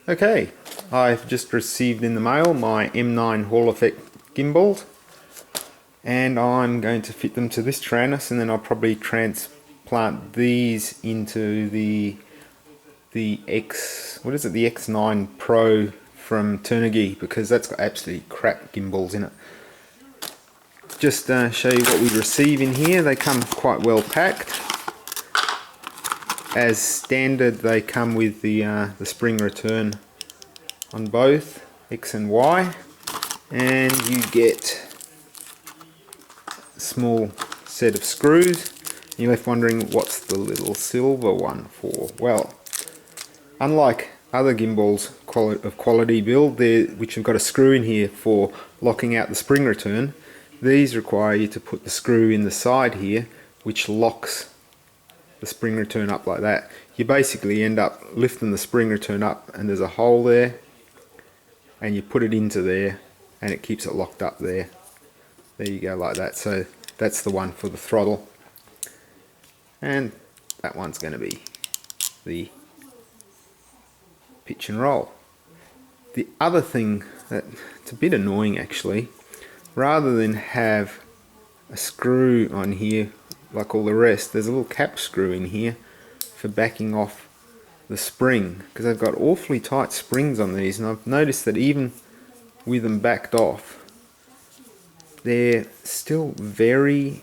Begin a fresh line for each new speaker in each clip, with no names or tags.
Okay, I've just received in the mail my M9 Hall Effect gimbals, and I'm going to fit them to this Taranis, and then I'll probably transplant these into the X9 Pro from Taranis, because that's got absolutely crap gimbals in it. Just show you what we receive in here. They come quite well packed. As standard, they come with the spring return on both X and Y, and you get a small set of screws. You're left wondering, what's the little silver one for? Well, unlike other gimbals of quality build, which have got a screw in here for locking out the spring return, these require you to put the screw in the side here, which locks the spring return up like that. You basically end up lifting the spring return up, and there's a hole there, and you put it into there, and it keeps it locked up there. There you go, like that. So that's the one for the throttle, and that one's going to be the pitch and roll. The other thing it's a bit annoying actually, rather than have a screw on here like all the rest, there's a little cap screw in here for backing off the spring, because I've got awfully tight springs on these, and I've noticed that even with them backed off, they're still very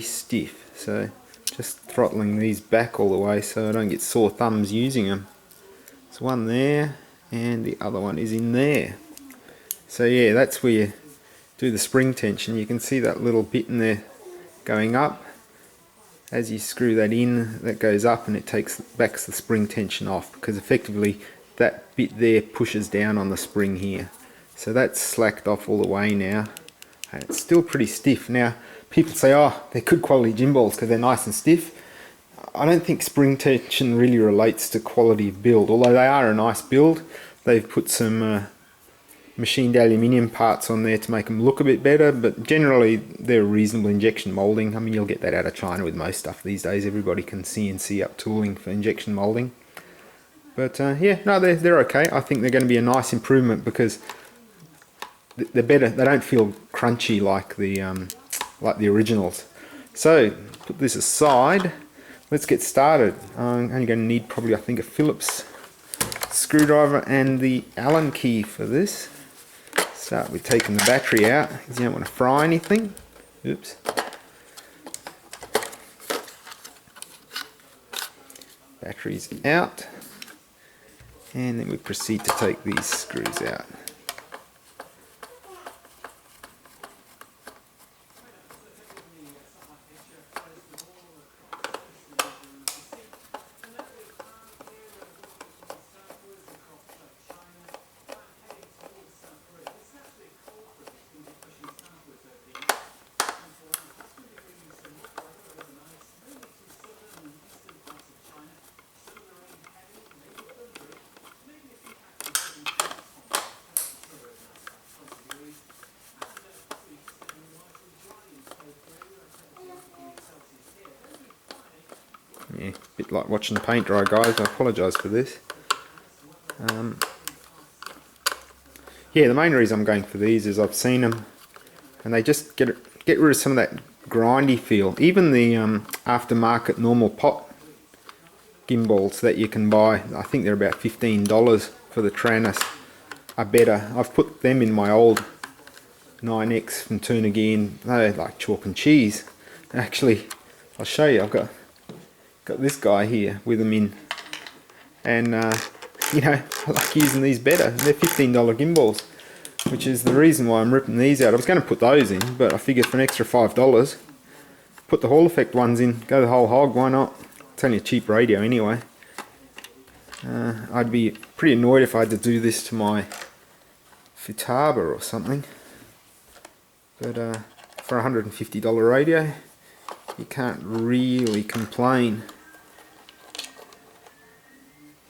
stiff. So just throttling these back all the way so I don't get sore thumbs using them. There's one there, and the other one is in there. So yeah, that's where you do the spring tension. You can see that little bit in there going up. As you screw that in, that goes up, and it backs the spring tension off, because effectively that bit there pushes down on the spring here. So that's slacked off all the way now, and it's still pretty stiff. Now people say, oh, they're good quality gimbals because they're nice and stiff. I don't think spring tension really relates to quality of build, although they are a nice build. They've put some machined aluminium parts on there to make them look a bit better, but generally they're reasonable injection molding. I mean, you'll get that out of China with most stuff these days. Everybody can CNC up tooling for injection molding. But yeah, no, they're okay. I think they're going to be a nice improvement, because they're better. They don't feel crunchy like the originals. So put this aside. Let's get started. I'm only going to need probably, I think, a Phillips screwdriver and the Allen key for this. Start with taking the battery out, because you don't want to fry anything. Oops. Battery's out. And then we proceed to take these screws out. Yeah, a bit like watching the paint dry, guys. I apologise for this. Yeah, the main reason I'm going for these is I've seen them, and they just get rid of some of that grindy feel. Even the aftermarket normal pot gimbals that you can buy, I think they're about $15 for the Taranis, are better. I've put them in my old 9X from Taranis. They're like chalk and cheese. Actually, I'll show you. I've got this guy here with them in, and you know, I like using these better. They're $15 gimbals, which is the reason why I'm ripping these out. I was going to put those in, but I figured for an extra $5, put the Hall Effect ones in, go the whole hog, why not? It's only a cheap radio anyway. I'd be pretty annoyed if I had to do this to my Futaba or something, but for a $150 radio, you can't really complain.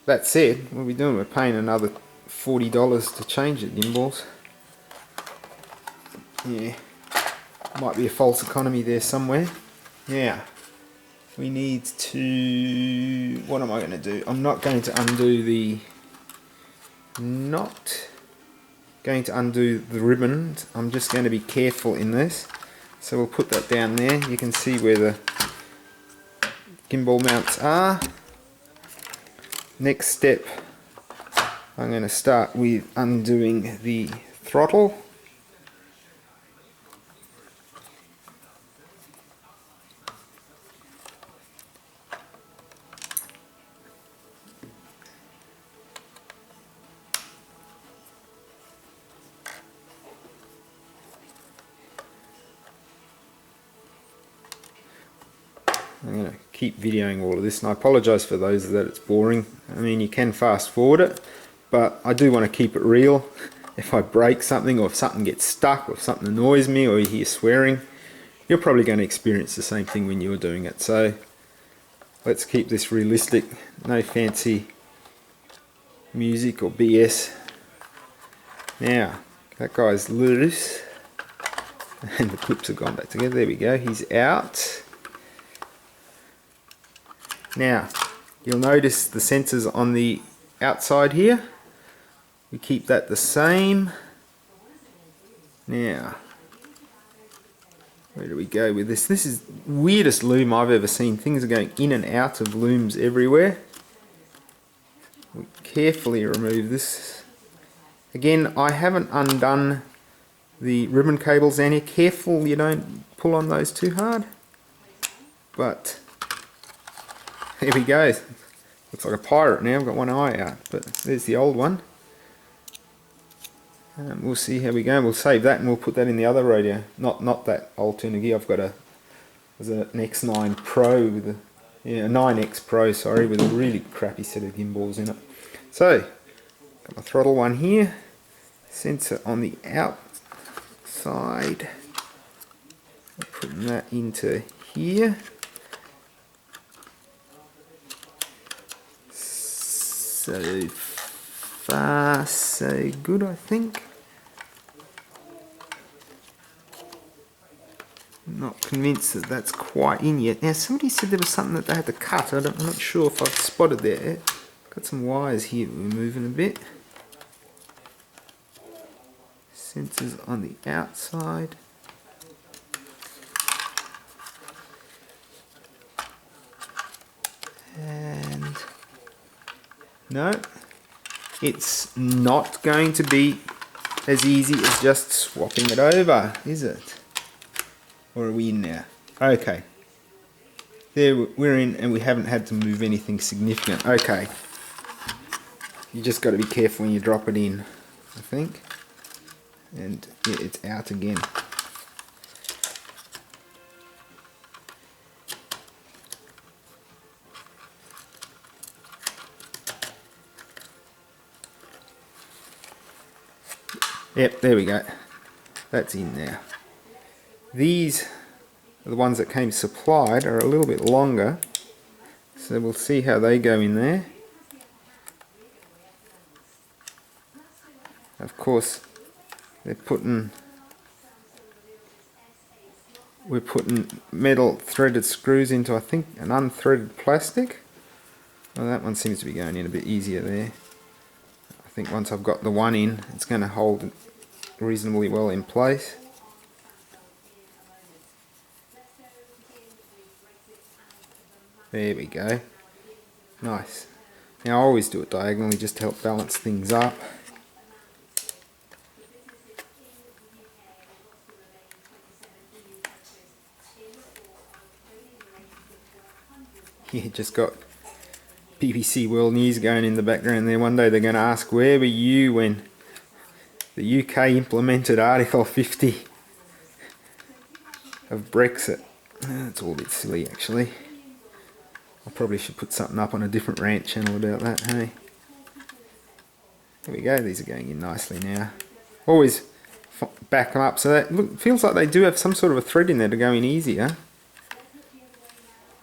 That said, what are we doing? We're paying another $40 to change the gimbals. Yeah, might be a false economy there somewhere. Yeah, we need to... what am I going to do? I'm not going to undo the not going to undo the ribbons. I'm just going to be careful in this. So we'll put that down there. You can see where the gimbal mounts are. Next step, I'm going to start with undoing the throttle. I'm going to keep videoing all of this, and I apologise for those that it's boring. I mean, you can fast forward it, but I do want to keep it real. If I break something, or if something gets stuck, or if something annoys me, or you hear swearing, you're probably going to experience the same thing when you're doing it. So let's keep this realistic, no fancy music or BS. Now, that guy's loose, and the clips have gone back together. There we go, he's out. Now, you'll notice the sensors on the outside here. We keep that the same. Now, where do we go with this? This is the weirdest loom I've ever seen. Things are going in and out of looms everywhere. We carefully remove this. Again, I haven't undone the ribbon cables down here. Careful you don't pull on those too hard. But there we go. Looks like a pirate now. I've got one eye out, but there's the old one. We'll see how we go. We'll save that and we'll put that in the other radio. Not that old tuner gear. I've got an X9 Pro with a 9X Pro, sorry, with a really crappy set of gimbals in it. So, got my throttle one here. Sensor on the outside. I'm putting that into here. So far, so good, I think. Not convinced that that's quite in yet. Now, somebody said there was something that they had to cut. I'm not sure if I've spotted there. Got some wires here that we're moving a bit. Sensors on the outside. And no, it's not going to be as easy as just swapping it over, is it? Or are we in now? Okay. There we're in, and we haven't had to move anything significant. Okay. You just got to be careful when you drop it in, I think. And yeah, it's out again. Yep, there we go. That's in there. These are the ones that came supplied, are a little bit longer, so we'll see how they go in there. Of course, we're putting metal threaded screws into, I think, an unthreaded plastic. Well, that one seems to be going in a bit easier there. I think once I've got the one in, it's going to hold it reasonably well in place. There we go. Nice. Now I always do it diagonally just to help balance things up. Yeah, just got BBC World News going in the background there. One day they're going to ask, where were you when the UK implemented Article 50 of Brexit? That's all a bit silly, actually. I probably should put something up on a different rant channel about that, hey? There we go, these are going in nicely now. Always back them up so that look, feels like they do have some sort of a thread in there to go in easier.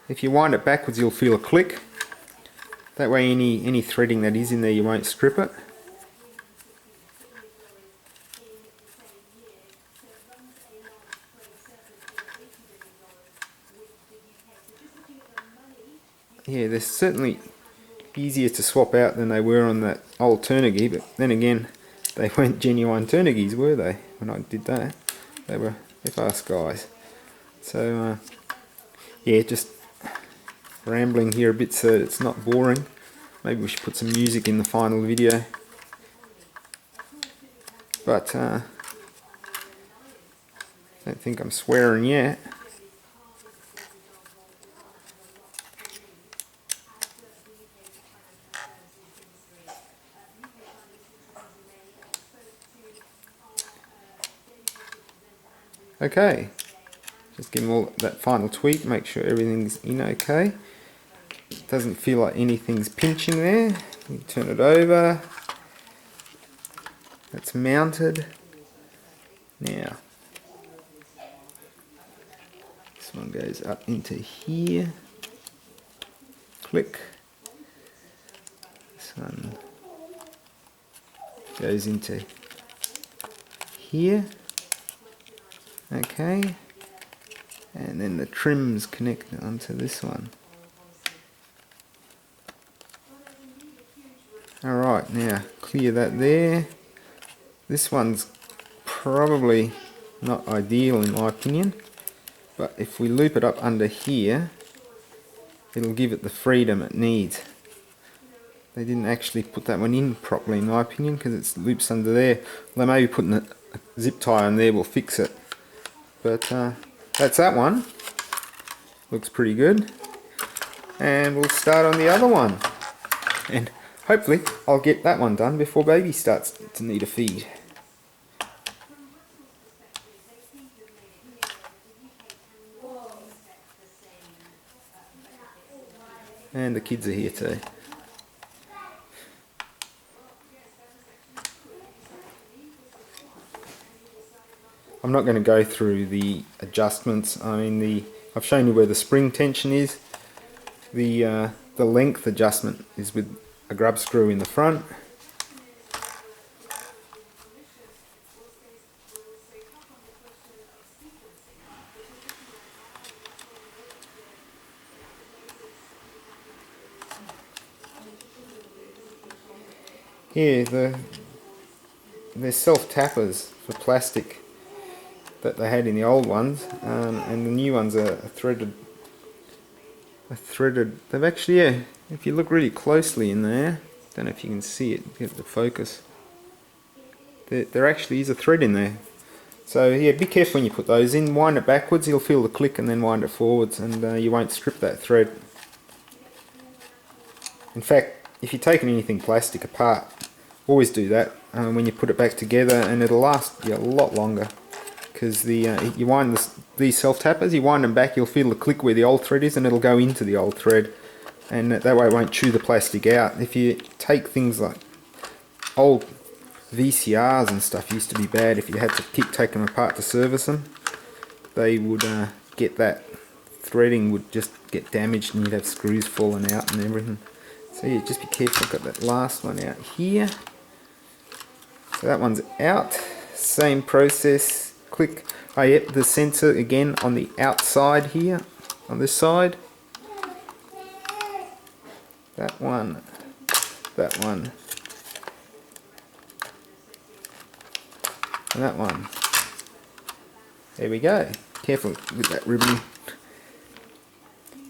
If you wind it backwards, you'll feel a click. That way any threading that is in there, you won't strip it. Yeah, there's certainly easier to swap out than they were on that old Turnegee, but then again, they weren't genuine Turnegees, were they? When I did that, they were FR Skies. So yeah, just rambling here a bit so it's not boring. Maybe we should put some music in the final video. But I don't think I'm swearing yet. Okay, just give them all that final tweak, make sure everything's in okay. Doesn't feel like anything's pinching there. You turn it over. It's mounted. Now, this one goes up into here. Click. This one goes into here. Okay, and then the trims connect onto this one. Alright, now clear that there. This one's probably not ideal in my opinion, but if we loop it up under here, it'll give it the freedom it needs. They didn't actually put that one in properly in my opinion, because it's loops under there. Well, they may be putting a zip tie on there will fix it. But that's that one. Looks pretty good. And we'll start on the other one. And hopefully I'll get that one done before baby starts to need a feed. And the kids are here too. I'm not going to go through the adjustments. I mean, I've shown you where the spring tension is. The length adjustment is with a grub screw in the front. Here, they're self-tappers for plastic that they had in the old ones, and the new ones are threaded. They've actually, yeah, if you look really closely in there, don't know if you can see it, get the focus. There actually is a thread in there. So yeah, be careful when you put those in. Wind it backwards, you'll feel the click, and then wind it forwards, and you won't strip that thread. In fact, if you're taking anything plastic apart, always do that when you put it back together, and it'll last you a lot longer. Because you wind these self-tappers, you wind them back, you'll feel the click where the old thread is, and it'll go into the old thread, and that way it won't chew the plastic out. If you take things like old VCRs and stuff, used to be bad. If you had to keep taking them apart to service them, they would get that threading would just get damaged, and you'd have screws falling out and everything. So yeah, just be careful. I've got that last one out here. So that one's out. Same process. Click. Oh yep, the sensor again on the outside here, on this side. That one. That one. And that one. There we go. Careful with that ribbon.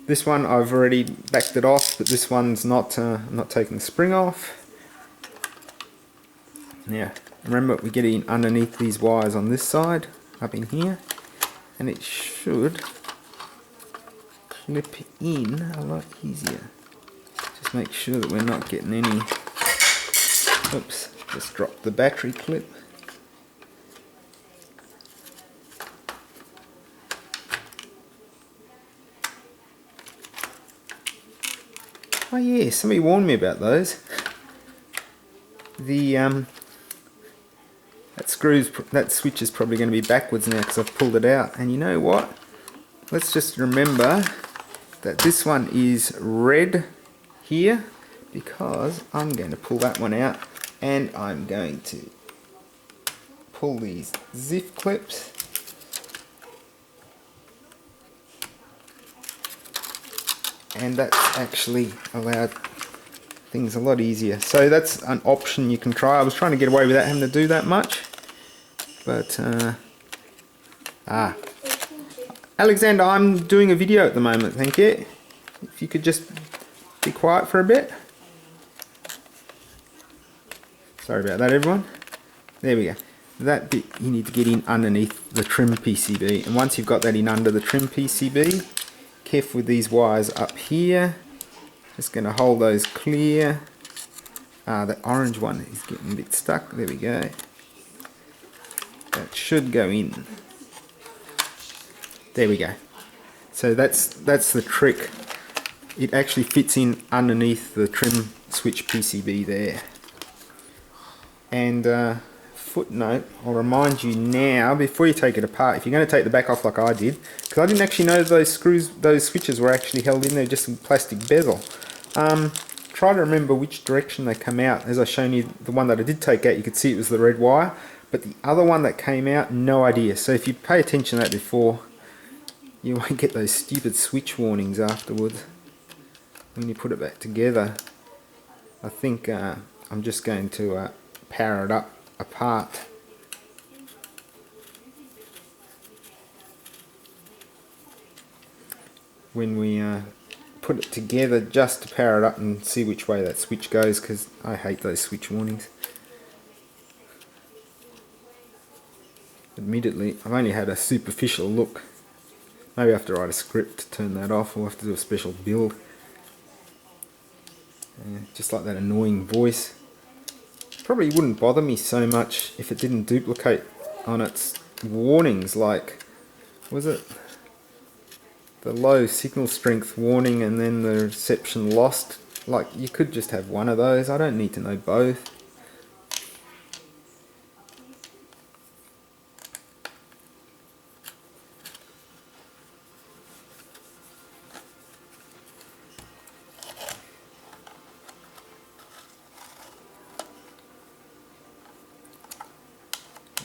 This one I've already backed it off, but this one's not. I'm not taking the spring off. Now, remember we get in underneath these wires on this side, up in here, and it should clip in a lot easier. Just make sure that we're not getting any. Oops, just dropped the battery clip. Oh yeah, somebody warned me about those. That switch is probably going to be backwards now because I've pulled it out. And you know what? Let's just remember that this one is red here because I'm going to pull that one out, and I'm going to pull these zip clips. And that's actually allowed things a lot easier. So that's an option you can try. I was trying to get away without having to do that much, but Alexander, I'm doing a video at the moment, thank you. If you could just be quiet for a bit. Sorry about that, everyone. There we go. That bit you need to get in underneath the trim PCB, and once you've got that in under the trim PCB, careful with these wires up here. Just going to hold those clear. The orange one is getting a bit stuck. There we go. That should go in. There we go. So that's the trick. It actually fits in underneath the trim switch PCB there. And footnote, I'll remind you now, before you take it apart, if you're going to take the back off like I did, because I didn't actually know those screws, those switches were actually held in there, just a plastic bezel. Try to remember which direction they come out. As I've shown you, the one that I did take out, you could see it was the red wire, but the other one that came out, no idea. So if you pay attention to that before, you won't get those stupid switch warnings afterwards when you put it back together. I think I'm just going to power it up apart. When we put it together, just to power it up and see which way that switch goes, because I hate those switch warnings. Admittedly, I've only had a superficial look. Maybe I have to write a script to turn that off, or have to do a special build. Just like that annoying voice. Probably wouldn't bother me so much if it didn't duplicate on its warnings, like, was it the low signal strength warning and then the reception lost? Like, you could just have one of those. I don't need to know both.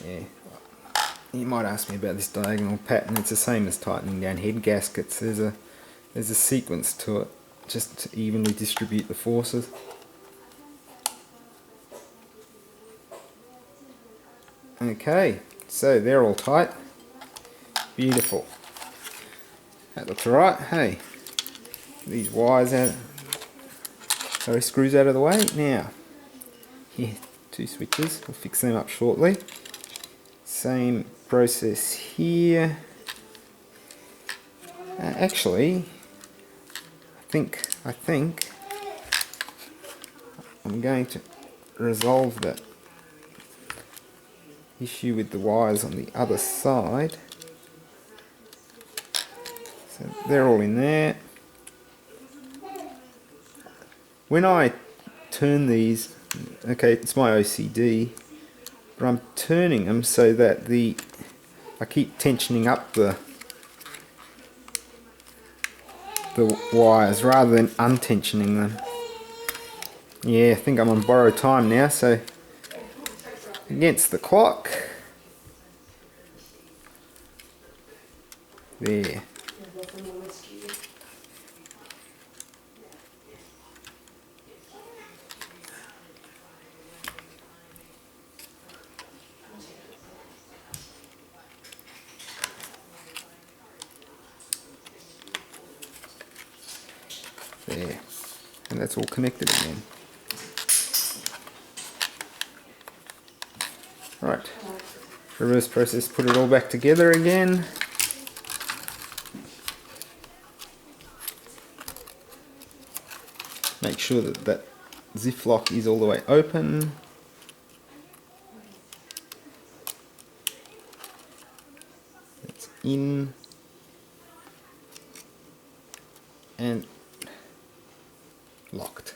Yeah, you might ask me about this diagonal pattern. It's the same as tightening down head gaskets. There's a sequence to it, just to evenly distribute the forces. Okay, so they're all tight. Beautiful. That looks alright. Hey, these wires out, those screws out of the way. Now, here, two switches. We'll fix them up shortly. Same process here. Actually, I think I'm going to resolve that issue with the wires on the other side. So they're all in there. When I turn these, okay, it's my OCD, but I'm turning them so that I keep tensioning up the wires rather than untensioning them. Yeah, I think I'm on borrowed time now, so against the clock. There. There. And that's all connected again. Right. Reverse process, put it all back together again. Make sure that that zip lock is all the way open. It's in and locked.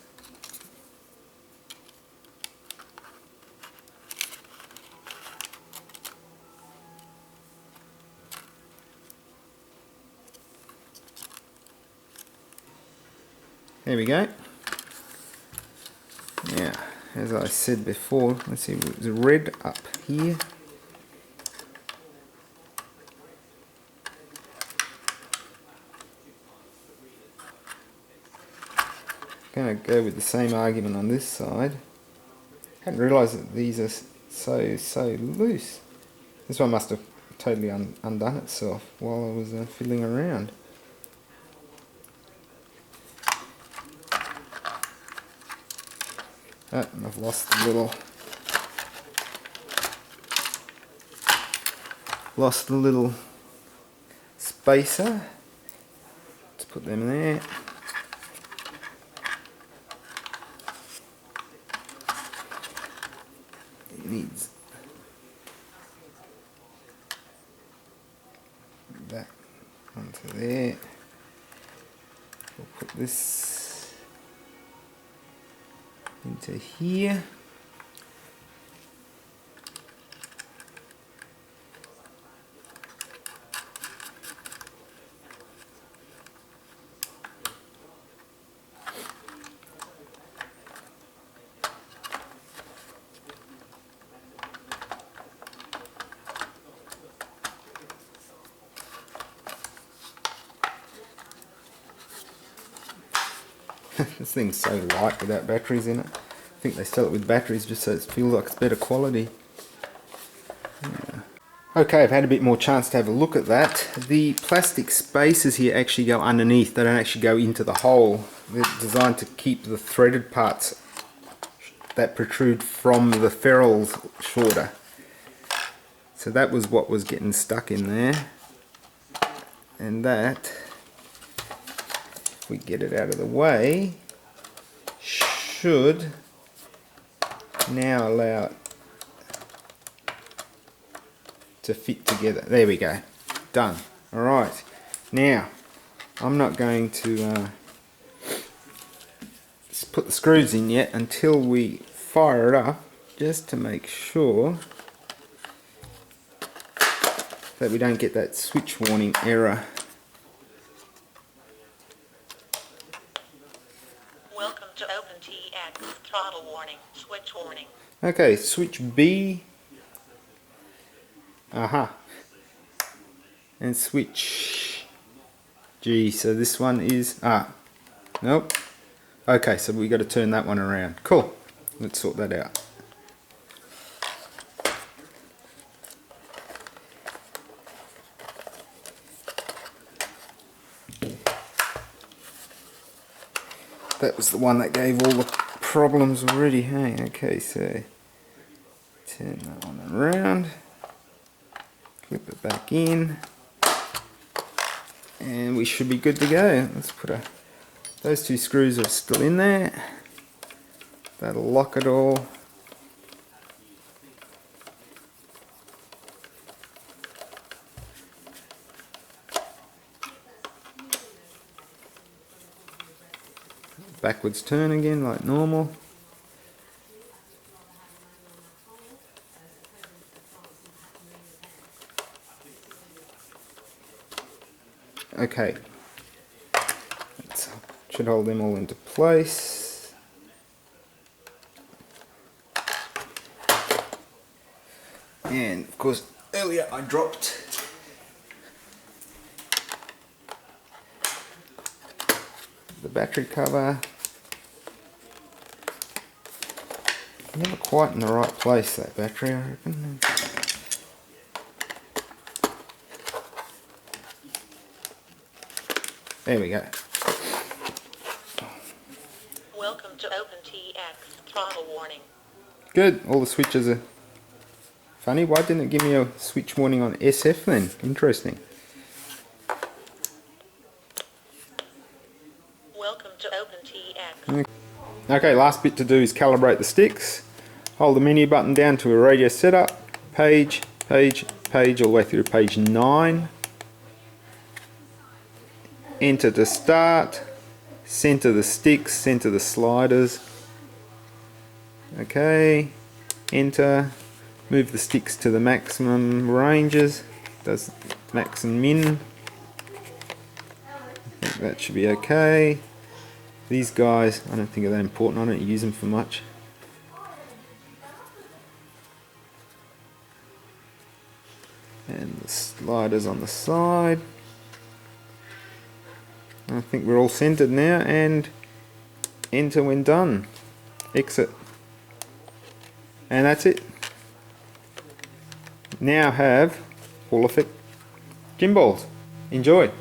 There we go. Now, as I said before, let's see, there's red up here. going to go with the same argument on this side. Hadn't realised that these are so loose. This one must have totally undone itself while I was fiddling around. Oh, and I've lost the little spacer. Let's put them there. It needs that onto there. We'll put this into here. This thing's so light without batteries in it. I think they sell it with batteries just so it feels like it's better quality. Yeah. Okay, I've had a bit more chance to have a look at that. The plastic spacers here actually go underneath. They don't actually go into the hole. They're designed to keep the threaded parts that protrude from the ferrules shorter. So that was what was getting stuck in there. And that, if we get it out of the way, should now allow it to fit together. There we go. Done. Alright. Now, I'm not going to put the screws in yet until we fire it up, just to make sure that we don't get that switch warning error.
Welcome to OpenTX. Throttle warning. Switch warning.
Okay, switch B. Aha. And switch G. So this one is nope. Okay, so we got to turn that one around. Cool. Let's sort that out. That was the one that gave all the problems already. Hey, okay, so turn that one around, clip it back in, and we should be good to go. Let's put those two screws are still in there. That'll lock it all. Backwards turn again like normal. Okay, should hold them all into place. And of course earlier I dropped the battery cover. Never quite in the right place, that battery, I reckon. There we go.
Welcome to OpenTX. Throttle warning.
Good, all the switches are funny. Why didn't it give me a switch warning on SF then? Interesting.
Welcome to OpenTX.
Okay, last bit to do is calibrate the sticks. Hold the menu button down to a radio setup. Page, page, page, all the way through to page 9. Enter to start. Center the sticks, center the sliders. Okay, enter. Move the sticks to the maximum ranges. Does max and min. I think that should be okay. These guys, I don't think are that important. I don't use them for much. And the sliders on the side. I think we're all centered now, and enter when done. Exit. And that's it. Now have full effect gimbals. Enjoy.